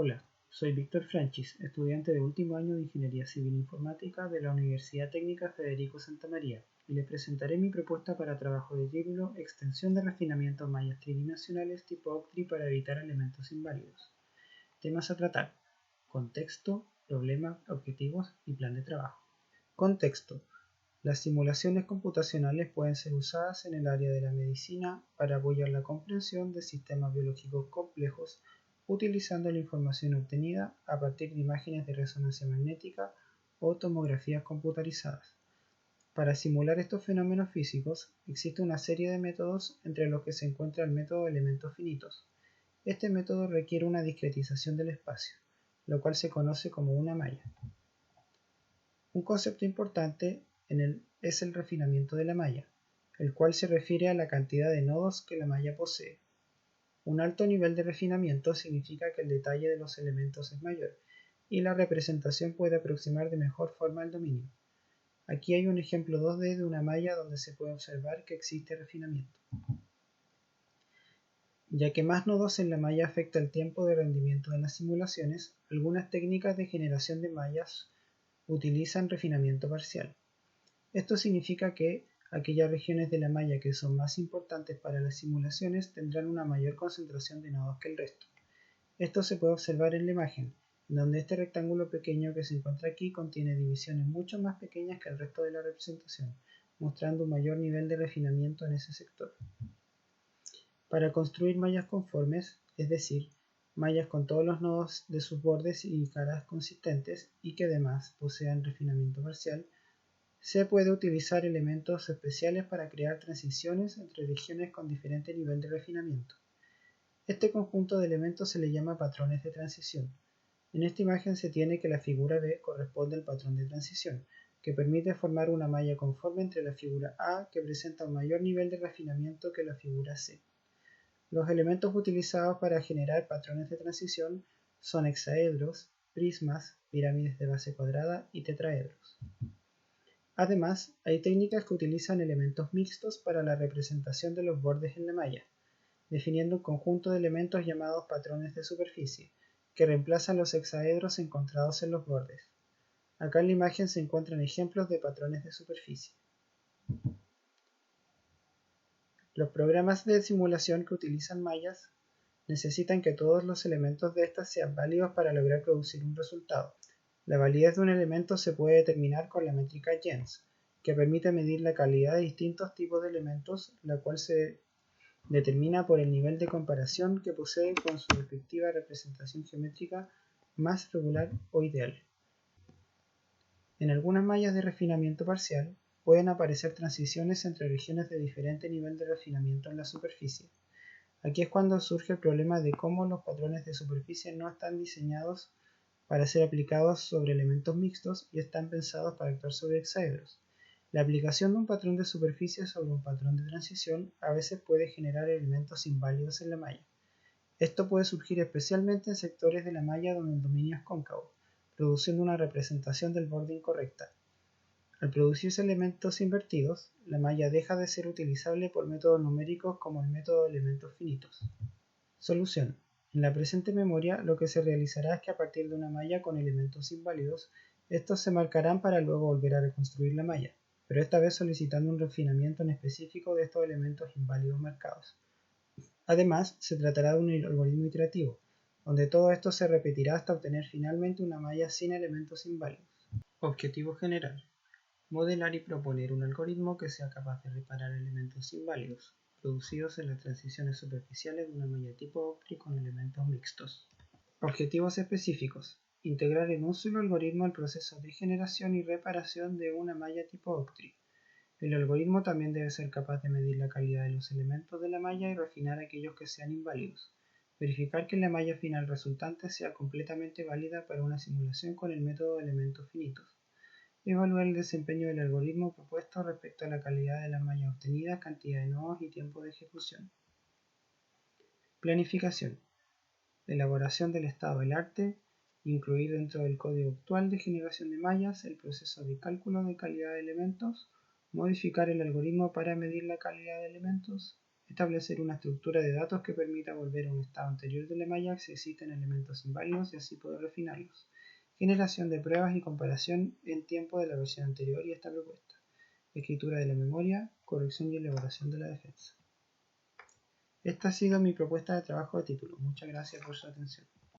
Hola, soy Víctor Franchis, estudiante de último año de Ingeniería Civil Informática de la Universidad Técnica Federico Santa María, y les presentaré mi propuesta para trabajo de título Extensión de refinamiento en mallas tridimensionales tipo Octree para evitar elementos inválidos. Temas a tratar: contexto, problema, objetivos y plan de trabajo. Contexto. Las simulaciones computacionales pueden ser usadas en el área de la medicina para apoyar la comprensión de sistemas biológicos complejos utilizando la información obtenida a partir de imágenes de resonancia magnética o tomografías computarizadas. Para simular estos fenómenos físicos existe una serie de métodos, entre los que se encuentra el método de elementos finitos. Este método requiere una discretización del espacio, lo cual se conoce como una malla. Un concepto importante es el refinamiento de la malla, el cual se refiere a la cantidad de nodos que la malla posee. Un alto nivel de refinamiento significa que el detalle de los elementos es mayor y la representación puede aproximar de mejor forma el dominio. Aquí hay un ejemplo 2D de una malla donde se puede observar que existe refinamiento. Ya que más nodos en la malla afecta el tiempo de rendimiento de las simulaciones, algunas técnicas de generación de mallas utilizan refinamiento parcial. Esto significa que aquellas regiones de la malla que son más importantes para las simulaciones tendrán una mayor concentración de nodos que el resto. Esto se puede observar en la imagen, donde este rectángulo pequeño que se encuentra aquí contiene divisiones mucho más pequeñas que el resto de la representación, mostrando un mayor nivel de refinamiento en ese sector. Para construir mallas conformes, es decir, mallas con todos los nodos de sus bordes y caras consistentes y que además posean refinamiento parcial, se puede utilizar elementos especiales para crear transiciones entre regiones con diferente nivel de refinamiento. Este conjunto de elementos se le llama patrones de transición. En esta imagen se tiene que la figura B corresponde al patrón de transición, que permite formar una malla conforme entre la figura A, que presenta un mayor nivel de refinamiento que la figura C. Los elementos utilizados para generar patrones de transición son hexaedros, prismas, pirámides de base cuadrada y tetraedros. Además, hay técnicas que utilizan elementos mixtos para la representación de los bordes en la malla, definiendo un conjunto de elementos llamados patrones de superficie, que reemplazan los hexaedros encontrados en los bordes. Acá en la imagen se encuentran ejemplos de patrones de superficie. Los programas de simulación que utilizan mallas necesitan que todos los elementos de estas sean válidos para lograr producir un resultado. La validez de un elemento se puede determinar con la métrica Jens, que permite medir la calidad de distintos tipos de elementos, la cual se determina por el nivel de comparación que posee con su respectiva representación geométrica más regular o ideal. En algunas mallas de refinamiento parcial pueden aparecer transiciones entre regiones de diferente nivel de refinamiento en la superficie. Aquí es cuando surge el problema de cómo los patrones de superficie no están diseñados para ser aplicados sobre elementos mixtos y están pensados para actuar sobre hexaedros. La aplicación de un patrón de superficie sobre un patrón de transición a veces puede generar elementos inválidos en la malla. Esto puede surgir especialmente en sectores de la malla donde el dominio es cóncavo, produciendo una representación del borde incorrecta. Al producirse elementos invertidos, la malla deja de ser utilizable por métodos numéricos como el método de elementos finitos. Solución. En la presente memoria, lo que se realizará es que a partir de una malla con elementos inválidos, estos se marcarán para luego volver a reconstruir la malla, pero esta vez solicitando un refinamiento en específico de estos elementos inválidos marcados. Además, se tratará de un algoritmo iterativo, donde todo esto se repetirá hasta obtener finalmente una malla sin elementos inválidos. Objetivo general. Modelar y proponer un algoritmo que sea capaz de reparar elementos inválidos, producidos en las transiciones superficiales de una malla tipo Octree con elementos mixtos. Objetivos específicos. Integrar en un solo algoritmo el proceso de generación y reparación de una malla tipo Octree. El algoritmo también debe ser capaz de medir la calidad de los elementos de la malla y refinar aquellos que sean inválidos. Verificar que la malla final resultante sea completamente válida para una simulación con el método de elementos finitos. Evaluar el desempeño del algoritmo propuesto respecto a la calidad de la malla obtenida, cantidad de nodos y tiempo de ejecución. Planificación. Elaboración del estado del arte. Incluir dentro del código actual de generación de mallas el proceso de cálculo de calidad de elementos. Modificar el algoritmo para medir la calidad de elementos. Establecer una estructura de datos que permita volver a un estado anterior de la malla si existen elementos inválidos y así poder refinarlos. Generación de pruebas y comparación en tiempo de la versión anterior y esta propuesta. Escritura de la memoria, corrección y elaboración de la defensa. Esta ha sido mi propuesta de trabajo de título. Muchas gracias por su atención.